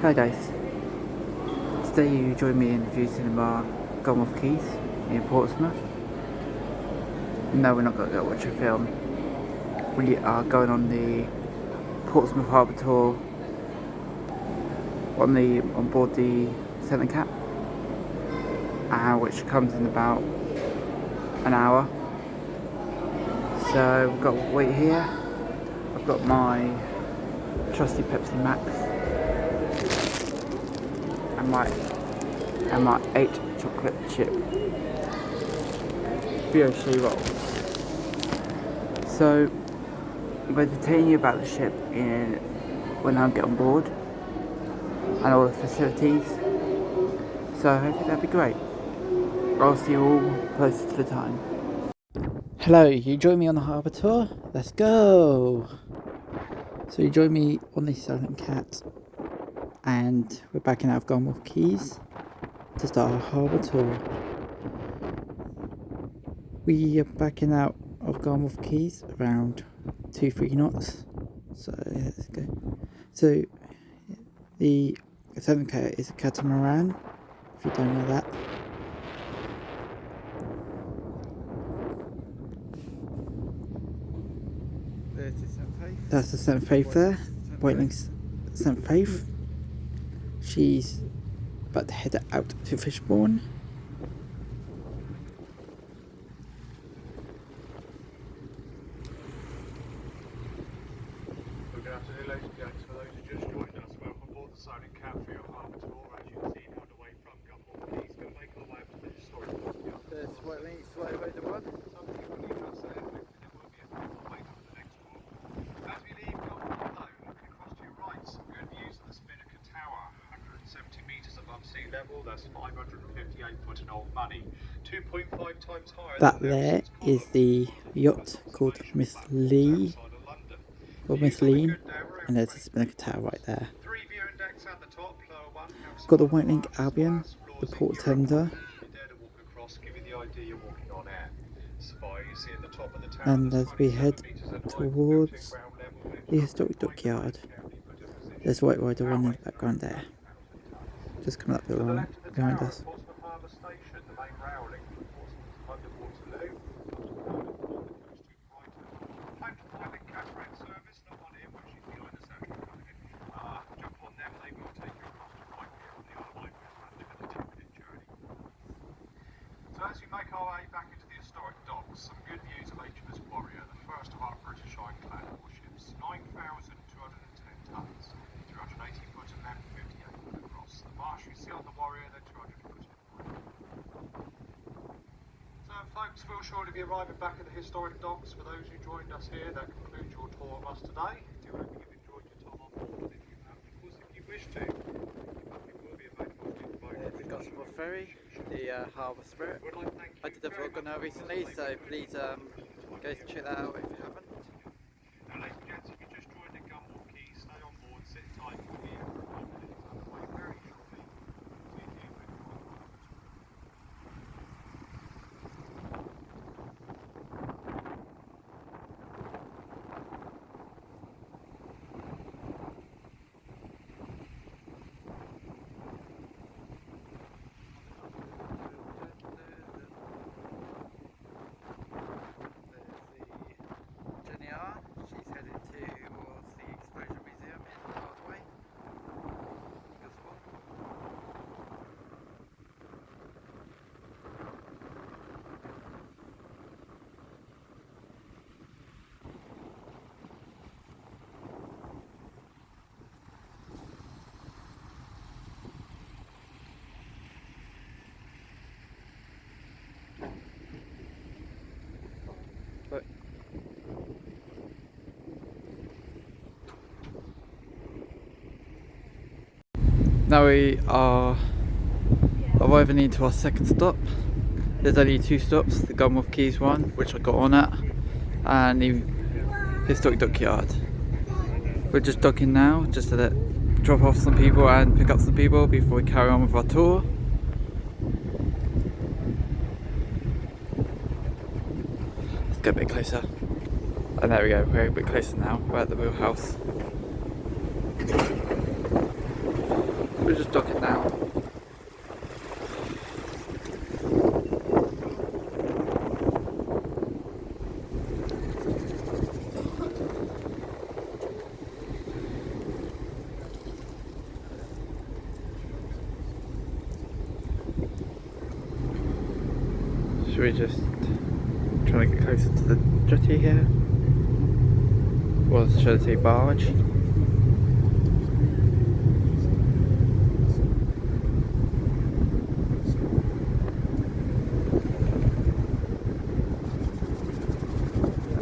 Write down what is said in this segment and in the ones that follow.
Hi guys, today you join me in introducing our Gone Keys in Portsmouth. No, we're not going to go watch a film. We are going on the Portsmouth Harbour Tour on board the Solent, which comes in about an hour. So we've got to wait here. I've got my trusty Pepsi Max and my 8 chocolate chip brioche rolls. So I'm going to tell you about the ship when I get on board and all the facilities. So hopefully that'll be great. I'll see you all closer to the time. Hello, you join me on the harbour tour? Let's go! So you join me on the Solent Cat and we're backing out of Gone Keys to start our harbour tour. We are backing out of Gone Keys around 2-3 knots. So let's go. So the Solent Cat is a catamaran, if you don't know that. That's the St. Faith there, Whiteling's St. Faith. She's about to head out to Fishbourne. Good afternoon, ladies and gents. For those who just joined us, welcome aboard the Solent Cat for your harbour tour. As you can see, now underway from Gunboard Keys, going to make our way up to the historic courtyard. The Whiteling's the one. As we leave Gunboard though, looking across to your right, some good views of the Spinnaker Tower, 170 metres above sea level. That's 558 foot in old money, 2.5 times higher. That there is the yacht called Miss Lee, or Miss Lean, and there's the Spinnaker Tower right there. Got the Whiteling Albion, the Port Tender, and as we head towards the historic dockyard, there's White Rider One in the background there, just coming up the line behind us. So as we make our way back into the historic docks, some good views of HMS Warrior, the first of our British ironclad warships, 9,210 tons, 380 foot and then 58 foot across. The mast you see on the Warrior, they're 200 foot in height. So folks, we'll surely be arriving back at the historic docks. For those who joined us here, that concludes your tour of us today. Do hope you've enjoyed your time on board, and if you have, of course, if you wish to, it will be available to you. There's the Gospel Ferry, the Harbour Spirit. I did a vlog on her recently, so please go check that out if you haven't. Now, ladies and gents, if you just joined the Gunboard Keys, stay on board, sit tight, we'll be here for a moment. It's underway very shortly. See you here when you're on board. She's headed towards the Explosion Museum in Broadway. But now we are arriving into our second stop. There's only 2 stops, the Gone Keys one, which I got on at, and the historic dockyard. We're just docking now, just to drop off some people and pick up some people before we carry on with our tour. Let's get a bit closer. And there we go, we're a bit closer now. We're at the wheelhouse. We're just docking now. Should we just try to get closer to the jetty here? Or should I say barge?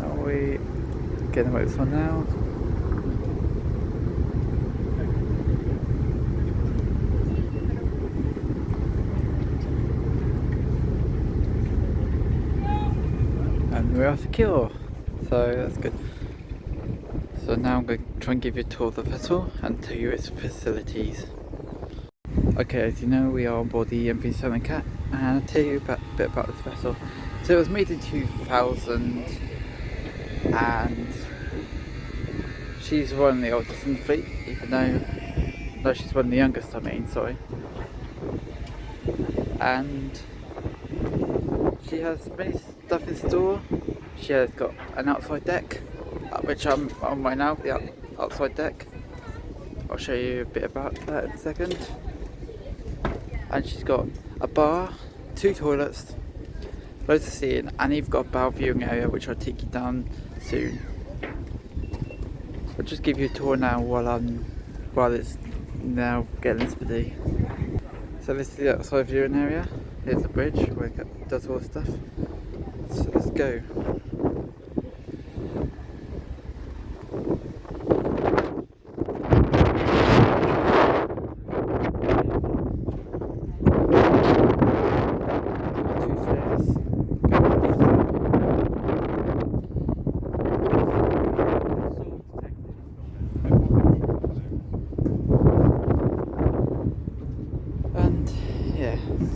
Are we getting away with this one now? And we are secure, so that's good. So now I'm going to try and give you a tour of the vessel and tell you its facilities. Okay, as you know, we are on board the MV Solent Cat, and I'll tell you a bit about this vessel. So it was made in 2000, and she's one of the oldest in the fleet, even though, no, she's one of the youngest, I mean, sorry. And she has many stuff in store. She has got an outside deck, which I'm on right now, the outside deck. I'll show you a bit about that in a second. And she's got a bar, 2 toilets, loads of seating, and you've got a bow viewing area which I'll take you down soon. I'll just give you a tour now while it's now getting speedy. So this is the outside viewing area. Here's the bridge where it does all the stuff. So let's go.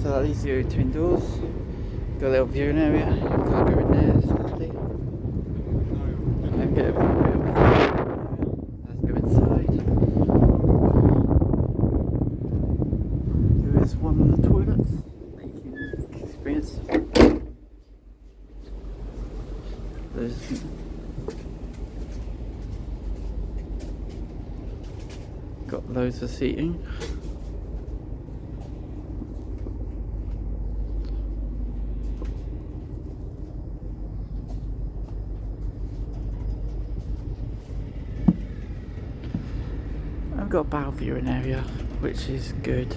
So that leaves you twin doors. Got a little viewing area. Can't go in there, sadly. And get a view. Let's go inside. Here is one of the toilets that you can experience. There's got loads of seating. I've got a bow viewing area, which is good.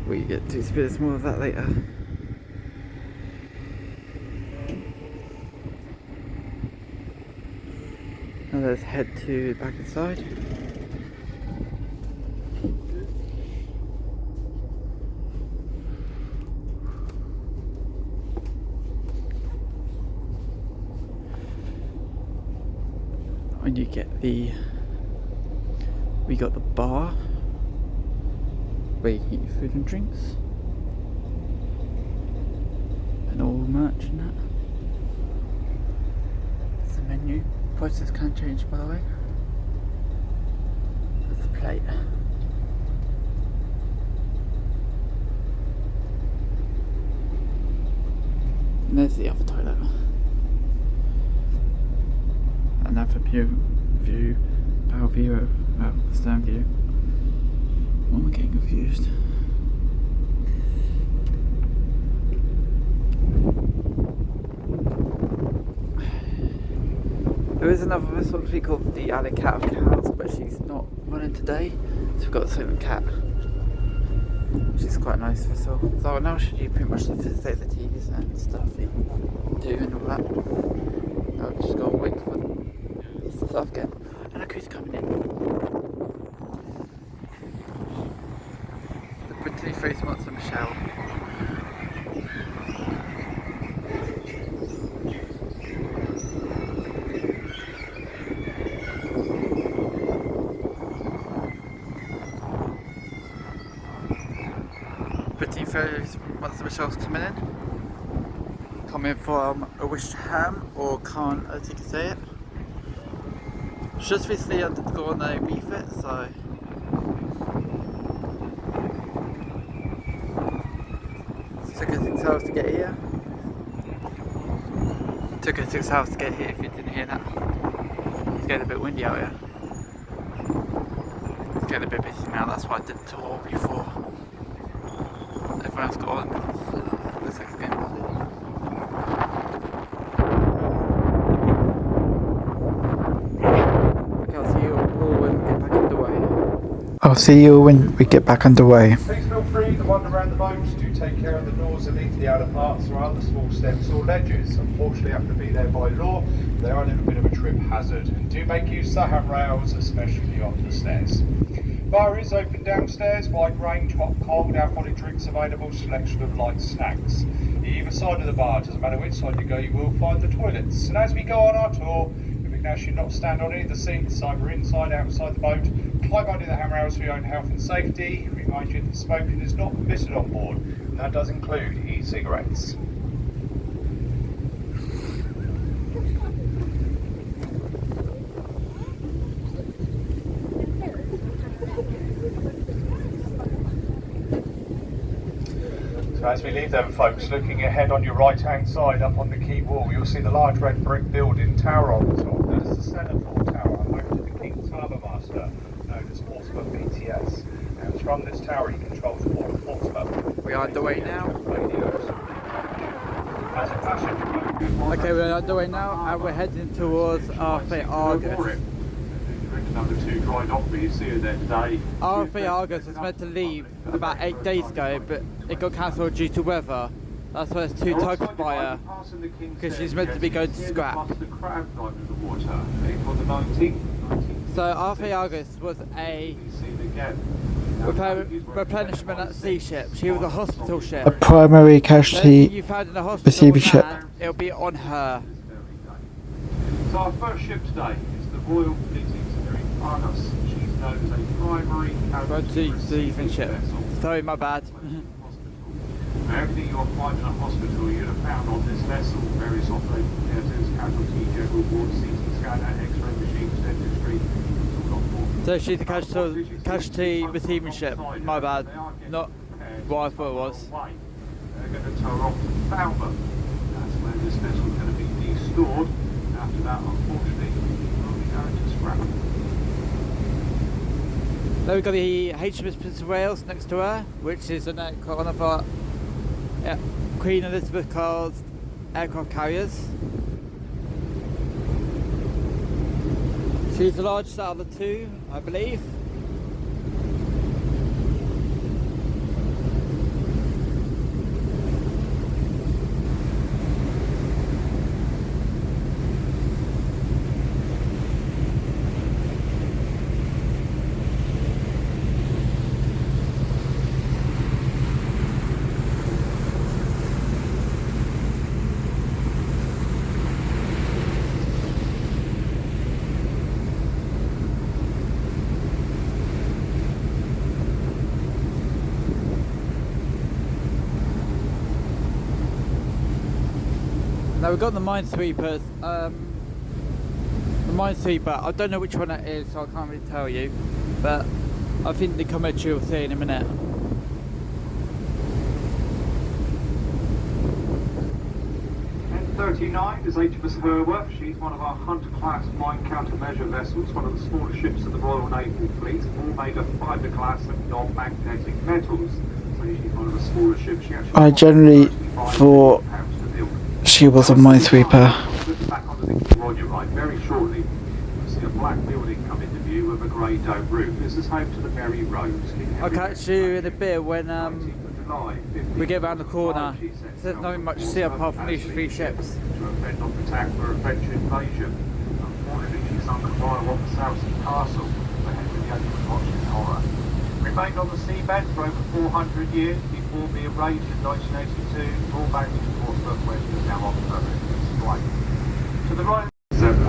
We get to experience more of that later. Now let's head to the back inside. And you get we got the bar where you can eat your food and drinks and all merch and that. There's the menu. Prices can change, by the way. There's the plate. And there's the other toilet. And now for view, power view, stern view. What am I getting confused? There is another vessel we called the Alley Cat of Cows, but she's not running today, so we've got the Solent Cat, which is quite a nice vessel. So I'll now show you pretty much the facilities and stuff you can do and all that. I'll just go and wait for the stuff again. And look who's coming in. The pretty face monster Michelle. Pretty face monster Michelle's coming in. Coming from a wish ham, or Khan as you can say it. Just recently undergone a refit, so us 6 hours to get here. Took us 6 hours to get here if you didn't hear that. It's getting a bit windy out here. It's getting a bit busy now, that's why I did the tour before everyone else got on. Looks like it's getting busy. I'll see you when we get back underway. Please feel free to wander around the boat. Do take care of the doors that lead to the outer parts or other small steps or ledges. Unfortunately, have to be there by law. They are a little bit of a trip hazard. And do make use of the handrails, especially on the stairs. Bar is open downstairs, wide range, hot, cold, alcoholic drinks available, selection of light snacks. Either side of the bar, doesn't matter which side you go, you will find the toilets. And as we go on our tour, we can actually not stand on either seats, either inside or outside the boat. Climb under the handrails for your own health and safety. Remind you that smoking is not permitted on board, and that does include e-cigarettes. So as we leave them folks, looking ahead on your right hand side up on the quay wall, you'll see the large red brick building tower on the top. That is the Centerford Tower, home to the King's Harbour Master, known as Portsmouth BTS. And from this tower he controls the port of Portsmouth. We are underway now. As a passenger boat, Okay, we're underway now and we're heading towards RFA Argus. Number 2 dry dock, but you see her there today. RFA Argus was meant to leave about 8 days ago, but it got cancelled due to weather. That's why there's 2 tugs by her, because she's meant to be going to scrap. So RFA Argus was a replenishment at sea ship. She was a hospital ship. A primary casualty You found in a hospital receiving ship. it'll be on her. So our first ship today is the Royal Fleet Argus. She's known as a primary casualty Receiving ship. vessel. Sorry, my bad. Everything you'll find in a hospital you'd have found on this vessel. Various operating theatres, casualty, general ward, CT scanner, x-ray machines, dentistry. So she's a casualty receiving ship. My bad. Not what I thought it was. They're going to tow off to Falmouth. That's where this vessel is going to be de-stored. After that, unfortunately, we'll be going to scrap. Then we've got the HMS Prince of Wales next to her, which is one of our Queen Elizabeth class aircraft carriers. She's the largest out of the 2, I believe. Now we've got the Minesweepers. The Minesweeper, I don't know which one it is, so I can't really tell you. But I think the commentary you'll see in a minute. N39 is HMS Herworth. She's one of our Hunter-class mine countermeasure vessels, one of the smaller ships of the Royal Naval Fleet, all made of fiberglass and non-magnetic metals. So she's one of the smaller ships. She actually I generally thought she was a minesweeper. Back onto the quay on your right, very shortly you'll see a black building come into view with a grey dome roof. This is home to the Merry Rose. I'll catch you in a bit when we get around the corner. There's nothing much to see apart from these 3 ships. To fend off attack for a French invasion. Unfortunately, she sunk a mile off the South Sea Castle, where Henry VIII was watching horror. Remained on the seabed for over 400 years before being raised in 1982, brought back to Portsmouth, where she is now on permanent flight. To the right.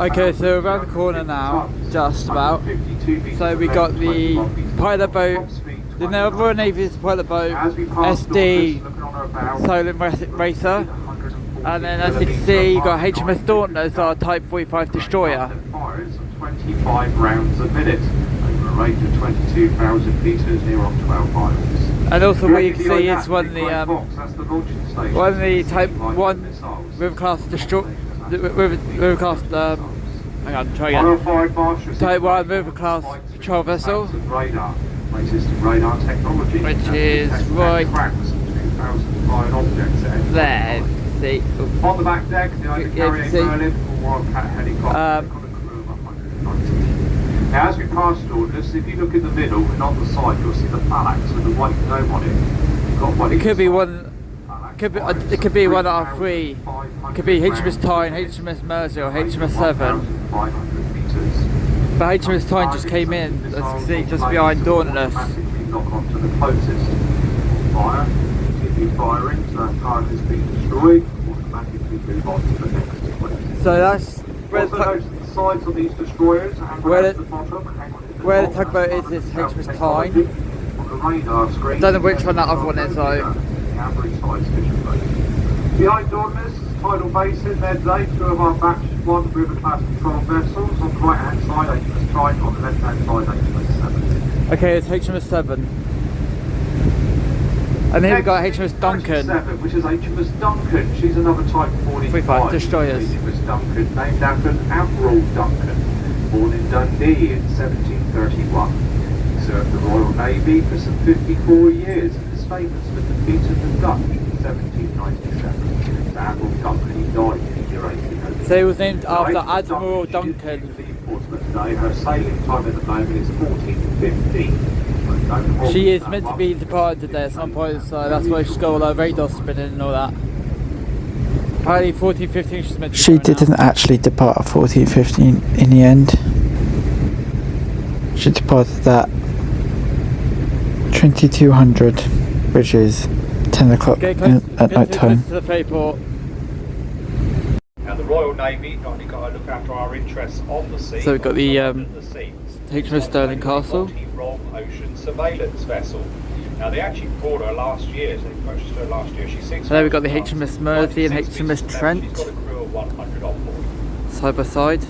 Okay, so we're around the corner now, just about. So we got the pilot boat, the Royal Navy's pilot boat, SD Solent Racer, and then as you can see, you got HMS Dauntless, our Type 45 destroyer. 25 rounds a minute over a range of 22,000 metres near off 12 miles. And also what you can Directly see behind is that one big grey box, that's the launching station. of the Type Like 1 missiles. river class river class hang on, try again. Modified Marshals Type 1 integrate river class spikes patrol between vessel, tanks and radar, latest in radar technology, which that is detects right cracks and 2,000 flying objects at any there. time. See, On the back deck, the Yeah, you Overcarrier can see. Merlin or Wildcat helicopter, they've got a crew of 190. Now, as we pass Dauntless, if you look in the middle and on the side, you'll see the phalanx with the white dome on it. You've got one it could be inside. one. It could be one out of three. It could be HMS Tyne, HMS Mersey, or HMS 7. But HMS Tyne just came in, as you can see, just behind Dauntless. Lock onto the closest. Fire, continue firing, so that target has been destroyed, automatically move on to the next place. So that's where Also notice the sides of these destroyers and where at the- the bottom. where the tugboat is HMS Tyne. On the radar screen, I don't know which one that other one is though. the average size fishing boat. Behind Dauntless, tidal basin, there's two of our batch 1 river class patrol vessels. On the right hand side, HMS Tyne, on the left hand side, HMS 7. Okay, it's HMS 7. And here we've got HMS Duncan. 37, which is HMS Duncan. She's another Type 45 45 destroyers. HMS Duncan, named after Admiral Duncan, born in Dundee in 1731. He served the Royal Navy for some 54 years and is famous for defeating the Dutch in 1797. So Admiral Duncan, he died in the year 1800. So he was named after HMS Admiral She's Duncan. in Portsmouth today. Her sailing time at the moment is 14:15. She is meant to be departing today at some point, so that's why she's got all her radar spinning and all that. Apparently 14:15 she's meant to be She going out. didn't actually depart at 14:15 in the end. She departed at 2200, which is 10 o'clock Get close, at night time. to the ferry port. Now the Royal Navy not only got to look after our interests on the sea, So we've got the, but also under the sea. HMS Stirling Castle. Multi-role ocean surveillance vessel. Now they actually bought her last year. So they purchased her last year. She's 6. And then we've got the HMS Mersey and HMS Trent. She's got a crew of 100 on board. Side by side.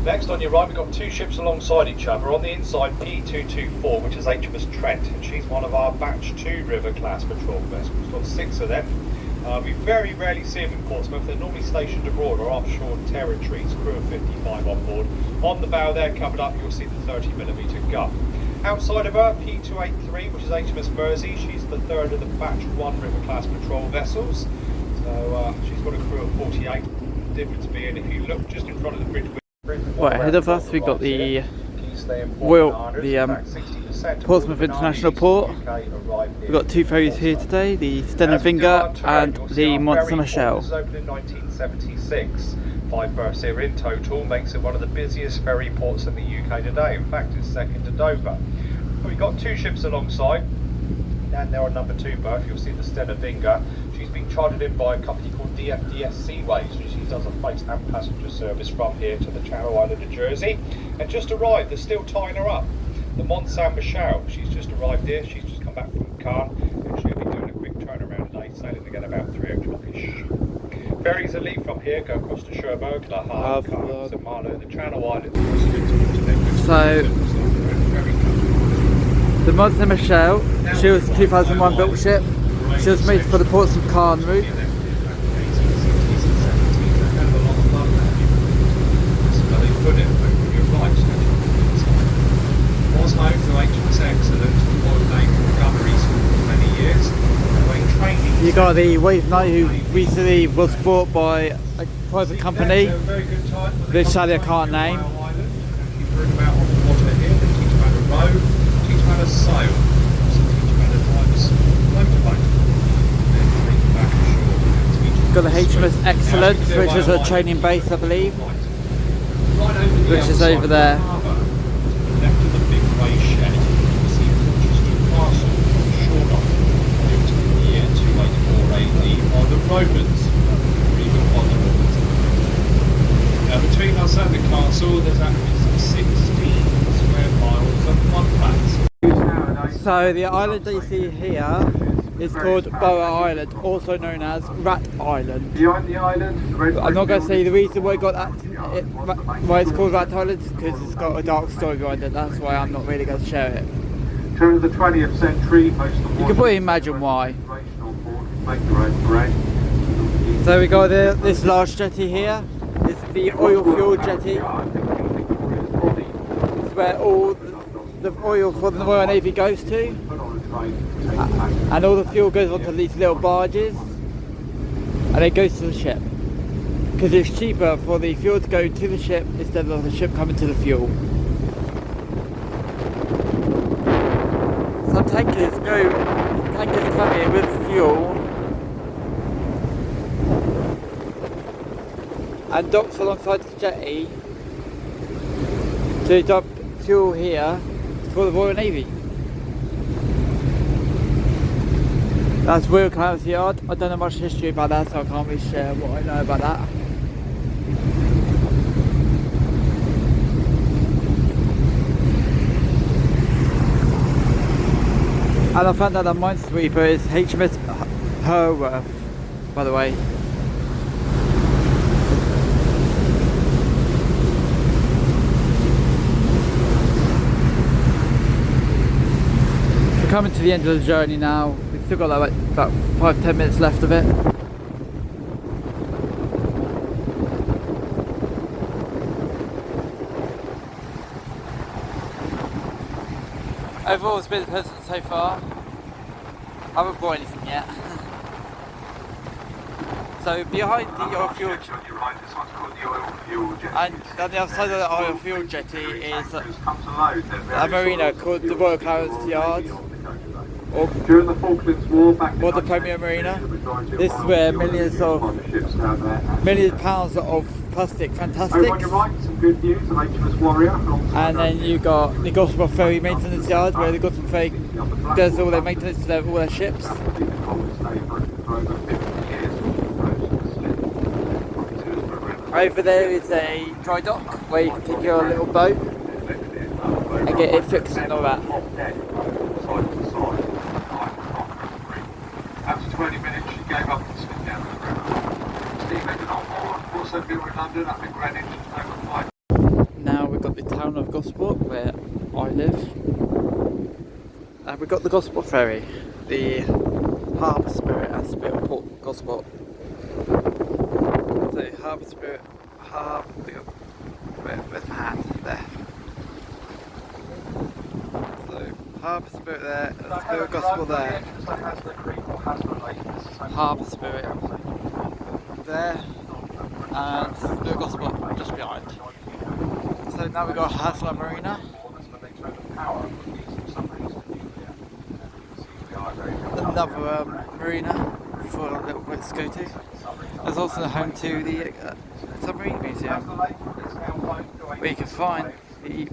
Next on your right, we've got 2 ships alongside each other. On the inside, P224, which is HMS Trent, and she's one of our Batch 2 River class patrol vessels. We've got 6 of them. We very rarely see them in Portsmouth. They're normally stationed abroad or offshore territories. Crew of 55 on board. On the bow there, covered up, you'll see the 30mm gun. Outside of her, P283, which is HMS Mersey. She's the 3rd of the Batch 1 River class patrol vessels. So she's got a crew of 48. The difference being, if you look just in front of the bridge. Right ahead of us, we've got the Portsmouth International Port. We've got 2 ferries here today, the Stenenfinger and the Mont Saint Michel. Opened in 1976. 5 berths here in total, makes it one of the busiest ferry ports in the UK today. In fact, it's second to Dover. We've got 2 ships alongside, and they're on number 2 berth. You'll see the Stenenfinger. She's been chartered in by a company called DFDS Seaways. She does a freight and passenger service from here to the Channel Island of Jersey. And just arrived, they're still tying her up. The Mont Saint Michel, she's just arrived here. She's just come back from Caen, and she'll be doing a quick turnaround today, sailing again about 3 o'clock-ish. Ferries that leave from here go across to Cherbourg, Le Havre, Caen, St Malo, the Channel Islands. So, the Mont Saint Michel, she was a 2001 built ship. She was made for the Portsmouth Caen route. Was home to HMS Excellent, Royal Navy recoveries for many years. When training, You got the Wave Knight, who recently was bought by a private company, which sadly I can't name. She's learned about on the water here. They teach about a row, teach about a sail, also teach about a driver's motorboat. Then take you back ashore. Got the HMS Excellent, which is a training base, I believe, which is over there. Left of the big grey shed, you see Portsmouth Castle shored off, built in the year 284 AD by the Romans, or even by the Romans. Now between outside the castle, there's actually some 16 square miles of mudflats. So the island that you see here is called Boa Island, also known as Rat Island. Behind the island, I'm not going to say the reason why why it's called Rat Island, because it's got a dark story behind it. That's why I'm not really going to share it. During the 20th century, most of the You can probably imagine why. So we got this large jetty here. This is the oil fuel jetty. It's where all the oil for the Royal Navy goes to. And all the fuel goes onto these little barges. And it goes to the ship. Because it's cheaper for the fuel to go to the ship instead of the ship coming to the fuel. Some tankers come here with fuel and docks alongside the jetty to dump fuel here for the Royal Navy. That's Royal Canals Yard. I don't know much history about that, so I can't really share what I know about that. And I found out that Minesweeper is HMS Herworth, by the way. We're coming to the end of the journey now. We've still got like about 5-10 minutes left of it. Overall, it's been pleasant so far. I haven't bought anything yet. So behind the oil fuel and on the other side of the oil fuel jetty is a marina called the Royal Canals Yard, or the Premier Marina. This is where millions of pounds of plastic fantastic. And then you got the Gosport Ferry Maintenance Yard, where the Gosport Ferry does all their maintenance to all their ships. Over there is a dry dock where you can take your little boat and get it fixed and all that. After 20 minutes, she gave up and slid down the river. Steam engine on board, also built in London, up in Greenwich, Now we've got the town of Gosport, where I live. And we've got the Gosport Ferry, the Harbour Spirit and Spirit of Port Gosport. So Harbour Spirit, where's my hand? There. So Harbour Spirit there, and Spirit of Gosport there. Harbour Spirit there, and Spirit of Gosport just behind. So now we've got Hasler Marina. Another marina for little boats to go to. There's also the home to the submarine museum, where you can find the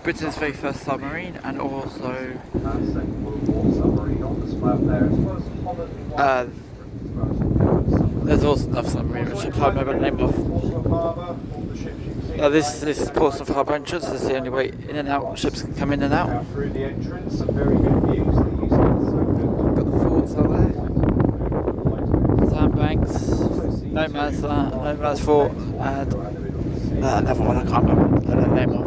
Britain's very first submarine, and also there's also another submarine which I can't remember the name of. This is Portsmouth Harbour entrance. This is the only way in and out. Ships can come in and out. Through the entrance, some very good views. Got the forts over there. Sandbanks, No Man's Fort, and another one I can't remember the name of.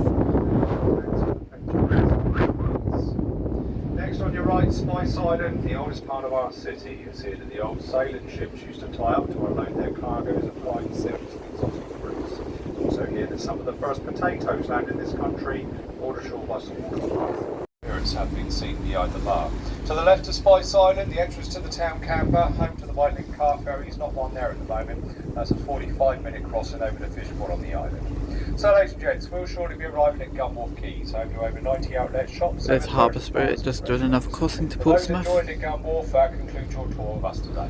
Next on your right, Spice Island, the oldest part of our city. You can see that the old sailing ships used to tie up to unload their cargoes of fine silks and exotic fruits. Also here that some of the first potatoes landed in this country, brought ashore by some watercraft. Spirits have been seen behind the bar. To the left of Spice Island, the entrance to the town camper, home to the Whitelink car ferry. There's not one there at the moment. That's a 45-minute crossing over the fishport on the island. So ladies and gents, we'll shortly be arriving at Gunwharf Quays, home to over 90 outlet shops. There's Harbour Spirit just doing another crossing to Portsmouth. For those enjoying at Gunwharf, that concludes your tour of us today.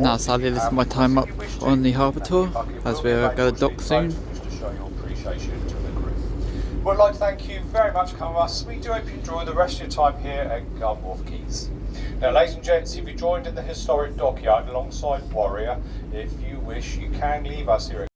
Now sadly this is my time up on the harbour tour, as we're going to dock soon. Just to show your appreciation to the crew. We'd like to thank you very much for coming with us. We do hope you enjoy the rest of your time here at Gunwharf Quays. Now ladies and gents, if you joined in the historic dockyard alongside Warrior, if you wish you can leave us here.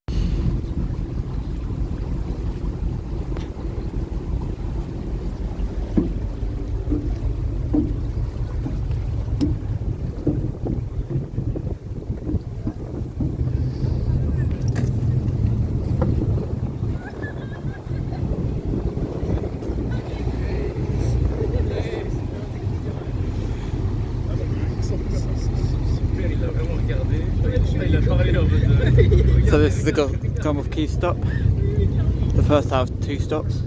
this is the Gulf Key stop. The first out of 2 stops.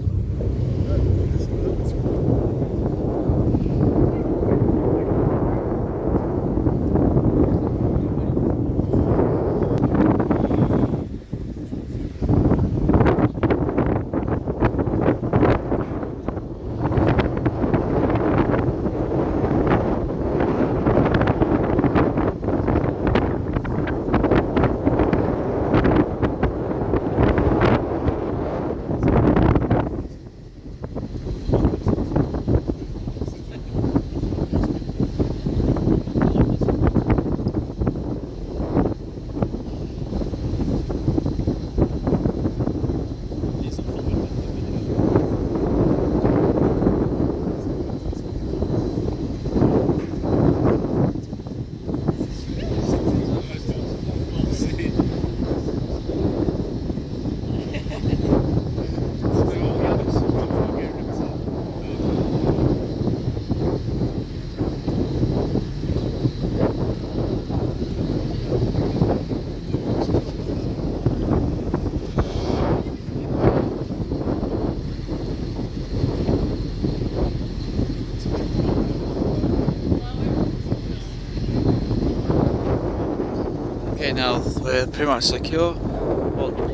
Okay, now we're pretty much secure. Well, we're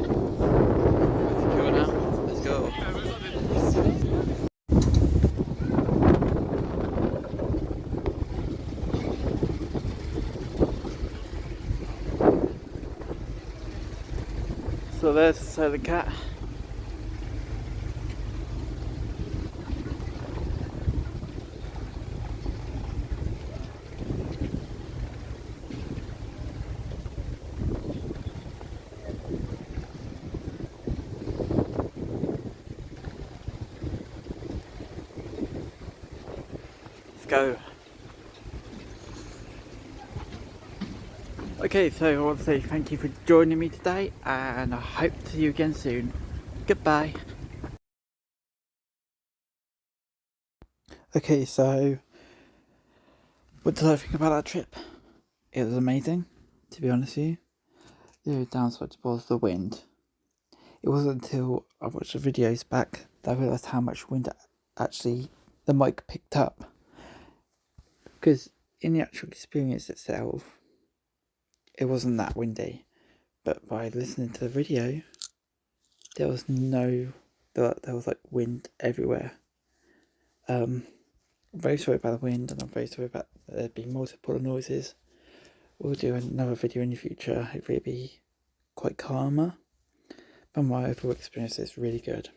secure now. Let's go. So there's the Solent cat. Let's go. Okay, so I want to say thank you for joining me today, and I hope to see you again soon. Goodbye. Okay, so what did I think about that trip? It was amazing, to be honest with you. The only downside was the wind. It wasn't until I watched the videos back that I realised how much wind actually the mic picked up. Because in the actual experience itself, it wasn't that windy. But by listening to the video, there was like wind everywhere. I'm very sorry about the wind, and I'm very sorry about there being multiple noises. We'll do another video in the future. Hopefully it'll be quite calmer. But my overall experience is really good.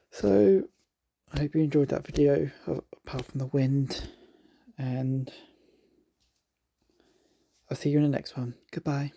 So I hope you enjoyed that video, apart from the wind, and I'll see you in the next one. Goodbye.